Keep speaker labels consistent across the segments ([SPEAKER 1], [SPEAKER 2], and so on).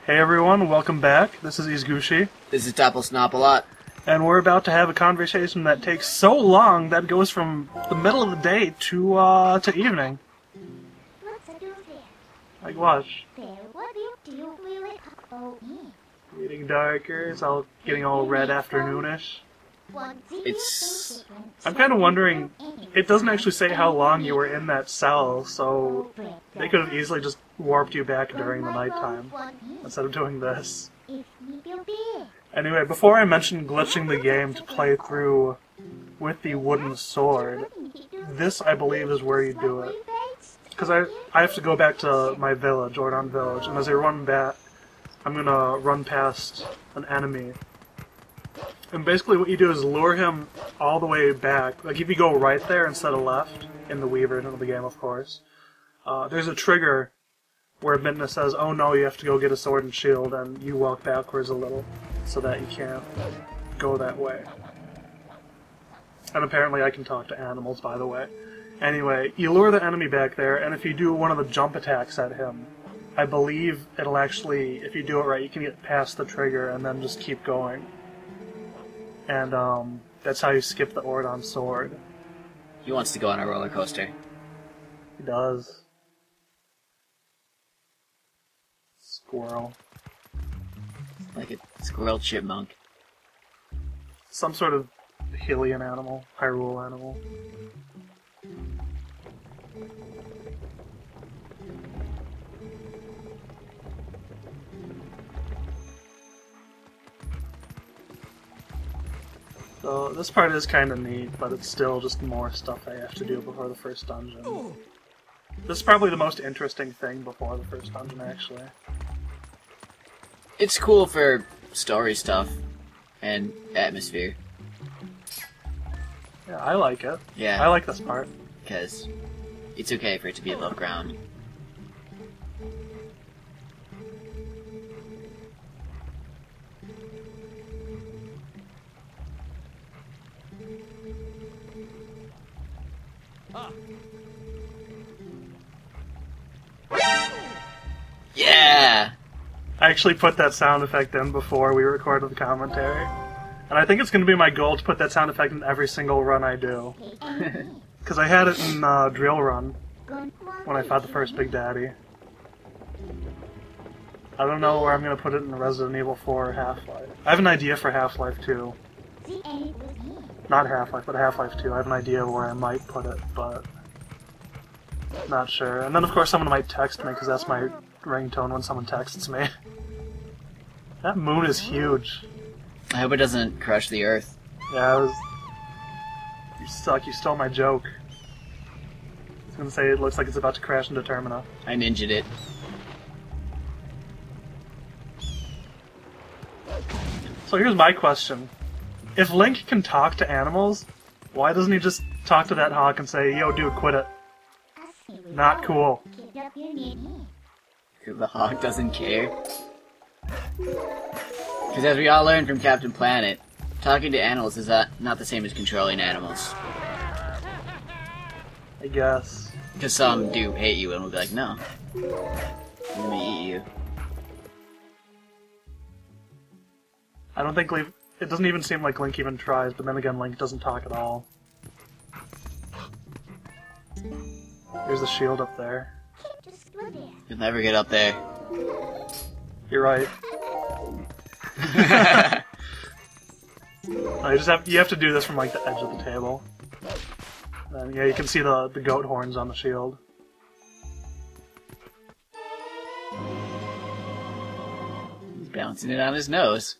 [SPEAKER 1] Hey everyone, welcome back. This is Eesgooshee.
[SPEAKER 2] This is Topplesnopalot.
[SPEAKER 1] And we're about to have a conversation that takes so long that it goes from the middle of the day to evening. Like what? Getting darker, it's all getting all red afternoonish. I'm kind of wondering, it doesn't actually say how long you were in that cell, so they could have easily just warped you back during the nighttime instead of doing this. Anyway, before I mention glitching the game to play through with the wooden sword, this I believe is where you do it. Because I have to go back to my village, Ordon Village, and as I run back, I'm gonna run past an enemy. And basically what you do is lure him all the way back. Like if you go right there instead of left, in the Wii version of the game of course, there's a trigger where Midna says, oh no, you have to go get a sword and shield, and you walk backwards a little so that you can't go that way. And apparently I can talk to animals, by the way. Anyway, you lure the enemy back there, and if you do one of the jump attacks at him, I believe it'll actually, if you do it right, you can get past the trigger and then just keep going. And that's how you skip the Ordon sword.
[SPEAKER 2] He wants to go on a roller coaster.
[SPEAKER 1] He does. Squirrel.
[SPEAKER 2] Like a squirrel chipmunk.
[SPEAKER 1] Some sort of Hylian animal, Hyrule animal. So this part is kind of neat, but it's still just more stuff I have to do before the first dungeon. This is probably the most interesting thing before the first dungeon, actually.
[SPEAKER 2] It's cool for story stuff and atmosphere.
[SPEAKER 1] Yeah, I like it.
[SPEAKER 2] Yeah.
[SPEAKER 1] I like this part.
[SPEAKER 2] Because it's okay for it to be above ground. Yeah!
[SPEAKER 1] I actually put that sound effect in before we recorded the commentary. And I think it's going to be my goal to put that sound effect in every single run I do. Because I had it in Drill Run, when I fought the first Big Daddy. I don't know where I'm going to put it in Resident Evil 4 or Half-Life. I have an idea for Half-Life 2. Not Half-Life, but Half-Life 2. I have an idea of where I might put it, but not sure. And then of course someone might text me, because that's my ringtone when someone texts me. That moon is huge.
[SPEAKER 2] I hope it doesn't crush the earth.
[SPEAKER 1] Yeah, it was... You suck, you stole my joke. I was gonna say it looks like it's about to crash into Termina.
[SPEAKER 2] I ninja'd it.
[SPEAKER 1] So here's my question. If Link can talk to animals, why doesn't he just talk to that hawk and say, yo dude, quit it? Not cool.
[SPEAKER 2] The hawk doesn't care. Because as we all learned from Captain Planet, talking to animals is not the same as controlling animals.
[SPEAKER 1] I guess.
[SPEAKER 2] Because some do hate you and will be like, no, I'm gonna eat you.
[SPEAKER 1] I don't think Link... It doesn't even seem like Link even tries, but then again, Link doesn't talk at all. There's the shield up there.
[SPEAKER 2] You'll never get up there.
[SPEAKER 1] You're right. You have to do this from like the edge of the table. And yeah, you can see the goat horns on the shield.
[SPEAKER 2] He's bouncing it on his nose.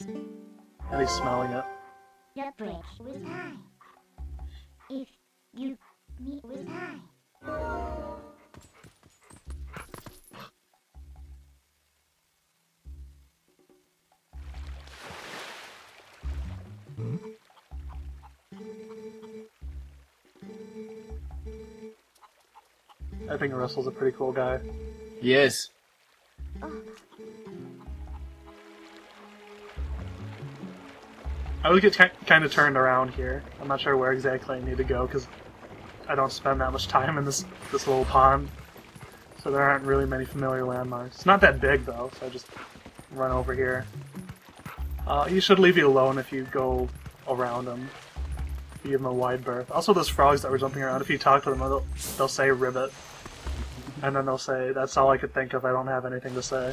[SPEAKER 1] And he's smelling it.
[SPEAKER 3] The break was time. If you meet with time.
[SPEAKER 1] I think Russell's a pretty cool guy.
[SPEAKER 2] He is.
[SPEAKER 1] I would get kind of turned around here. I'm not sure where exactly I need to go because I don't spend that much time in this little pond. So there aren't really many familiar landmarks. It's not that big though, so I just run over here. He should leave you alone if you go around him. You give him a wide berth. Also, those frogs that were jumping around, if you talk to them, they'll say ribbit. And then they'll say, that's all I could think of, I don't have anything to say.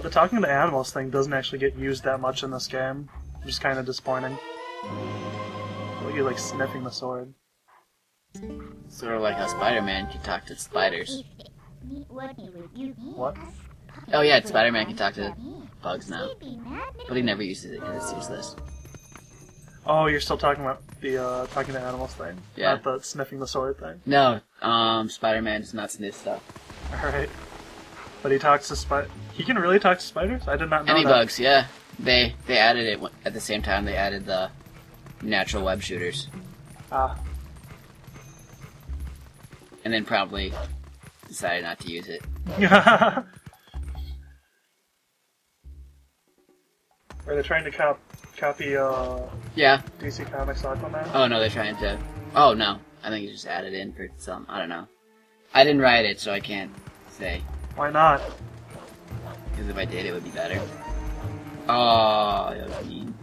[SPEAKER 1] The talking to animals thing doesn't actually get used that much in this game, which is kind of disappointing. Look, you're like sniffing the sword.
[SPEAKER 2] Sort of like how Spider-Man can talk to spiders.
[SPEAKER 1] What?
[SPEAKER 2] Oh yeah, Spider-Man can talk to bugs now. But he never uses it because it's useless.
[SPEAKER 1] Oh, you're still talking about the talking to animals thing?
[SPEAKER 2] Yeah.
[SPEAKER 1] Not the sniffing the sword thing?
[SPEAKER 2] No, Spider-Man does not sniff stuff.
[SPEAKER 1] Alright. But he talks to he can really talk to spiders? I did not know
[SPEAKER 2] Any
[SPEAKER 1] that.
[SPEAKER 2] bugs, yeah. They added it at the same time they added the natural web shooters.
[SPEAKER 1] Ah.
[SPEAKER 2] And then probably decided not to use it.
[SPEAKER 1] Are they trying to copy
[SPEAKER 2] Yeah.
[SPEAKER 1] DC Comics Aquaman?
[SPEAKER 2] Oh no, they're trying to... Oh no, I think it's just added in for some... I don't know. I didn't write it, so I can't say.
[SPEAKER 1] Why not?
[SPEAKER 2] Because if I did, it would be better. Oh, that was mean.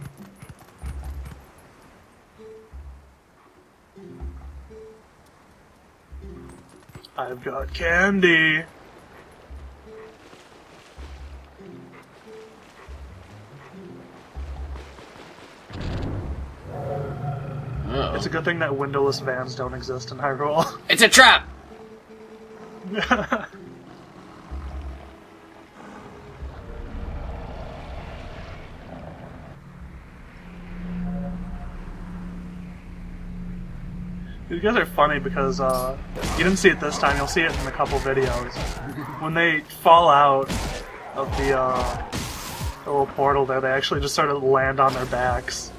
[SPEAKER 1] I've got candy!
[SPEAKER 2] Oh.
[SPEAKER 1] It's a good thing that windowless vans don't exist in Hyrule.
[SPEAKER 2] It's a trap!
[SPEAKER 1] These guys are funny because you didn't see it this time, you'll see it in a couple videos. When they fall out of the little portal there, they actually just sort of land on their backs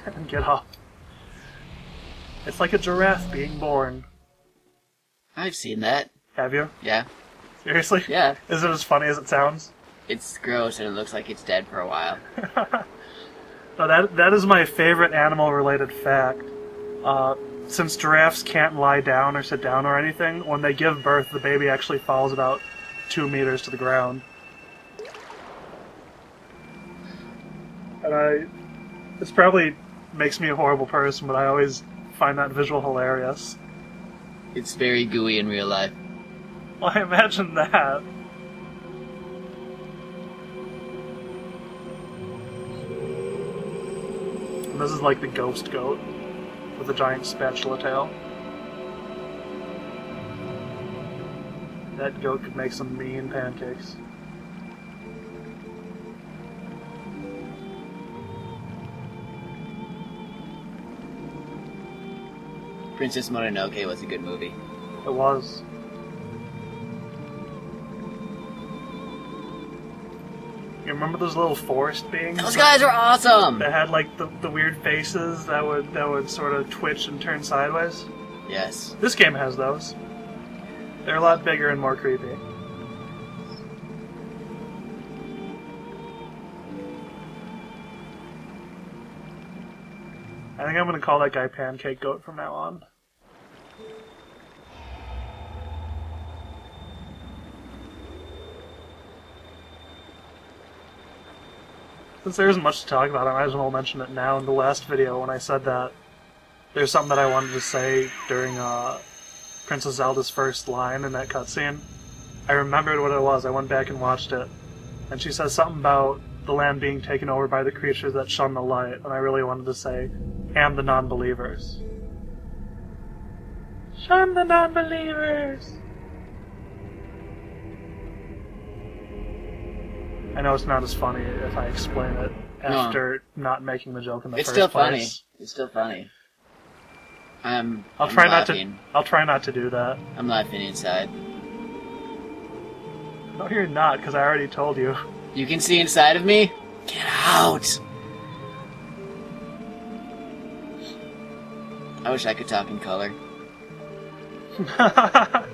[SPEAKER 1] and get up. It's like a giraffe being born.
[SPEAKER 2] I've seen that.
[SPEAKER 1] Have you?
[SPEAKER 2] Yeah.
[SPEAKER 1] Seriously?
[SPEAKER 2] Yeah.
[SPEAKER 1] Is it as funny as it sounds?
[SPEAKER 2] It's gross and it looks like it's dead for a while.
[SPEAKER 1] No, that is my favorite animal-related fact. Since giraffes can't lie down or sit down or anything, when they give birth, the baby actually falls about 2 meters to the ground. And this probably makes me a horrible person, but I always find that visual hilarious.
[SPEAKER 2] It's very gooey in real life.
[SPEAKER 1] Well, I imagine that. And this is like the ghost goat with a giant spatula tail. That goat could make some mean pancakes.
[SPEAKER 2] Princess Mononoke was a good movie.
[SPEAKER 1] It was. You remember those little forest beings?
[SPEAKER 2] Those guys are awesome!
[SPEAKER 1] That had like the weird faces that would sort of twitch and turn sideways?
[SPEAKER 2] Yes.
[SPEAKER 1] This game has those. They're a lot bigger and more creepy. I think I'm gonna call that guy Pancake Goat from now on. Since there isn't much to talk about, I might as well mention it now. In the last video, when I said that there's something that I wanted to say during Princess Zelda's first line in that cutscene, I remembered what it was. I went back and watched it. And she says something about the land being taken over by the creatures that shun the light, and I really wanted to say, and the non-believers. Shun the non-believers! I know it's not as funny if I explain it after not making the joke in the
[SPEAKER 2] It's
[SPEAKER 1] first
[SPEAKER 2] still
[SPEAKER 1] place.
[SPEAKER 2] funny. It's still funny.
[SPEAKER 1] I'll try not to do that.
[SPEAKER 2] I'm laughing inside.
[SPEAKER 1] No, you're not, because I already told you.
[SPEAKER 2] You can see inside of me? Get out! I wish I could talk in color.
[SPEAKER 1] That's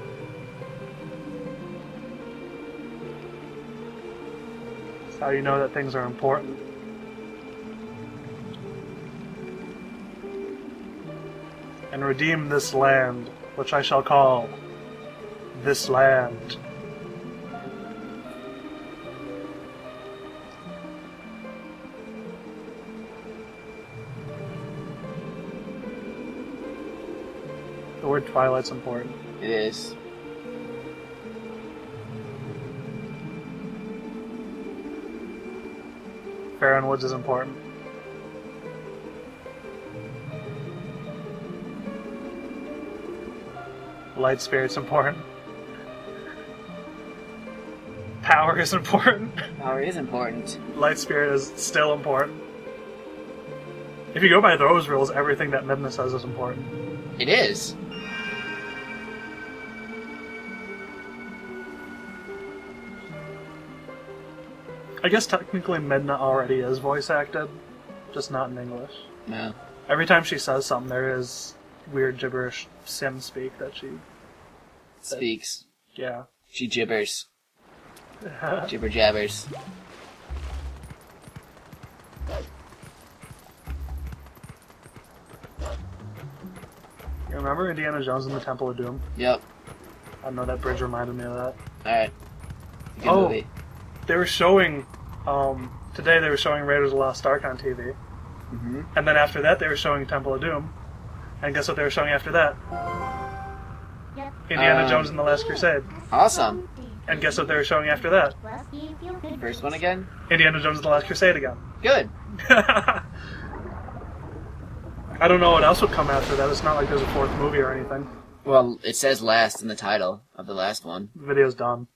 [SPEAKER 1] how you know that things are important. And redeem this land, which I shall call this land. The word Twilight's important.
[SPEAKER 2] It is.
[SPEAKER 1] Farron Woods is important. Light Spirit's important. Power is important.
[SPEAKER 2] Power is important.
[SPEAKER 1] Light Spirit is still important. If you go by those rules, everything that Midna says is important.
[SPEAKER 2] It is.
[SPEAKER 1] I guess technically Midna already is voice acted, just not in English.
[SPEAKER 2] No.
[SPEAKER 1] Every time she says something, there is weird gibberish sim speak that she
[SPEAKER 2] Speaks.
[SPEAKER 1] yeah.
[SPEAKER 2] She gibbers. Jibber jabbers.
[SPEAKER 1] You remember Indiana Jones and the Temple of Doom?
[SPEAKER 2] Yep.
[SPEAKER 1] I don't know, that bridge reminded me of that.
[SPEAKER 2] Alright. Good
[SPEAKER 1] Oh.
[SPEAKER 2] movie.
[SPEAKER 1] They were showing, today they were showing Raiders of the Lost Ark on TV.
[SPEAKER 2] Mm-hmm.
[SPEAKER 1] And then after that they were showing Temple of Doom. And guess what they were showing after that? Indiana Jones and the Last Crusade.
[SPEAKER 2] Awesome.
[SPEAKER 1] And guess what they were showing after that?
[SPEAKER 2] First one again?
[SPEAKER 1] Indiana Jones and the Last Crusade again.
[SPEAKER 2] Good.
[SPEAKER 1] I don't know what else would come after that. It's not like there's a fourth movie or anything.
[SPEAKER 2] Well, it says last in the title of the last one.
[SPEAKER 1] The video's done.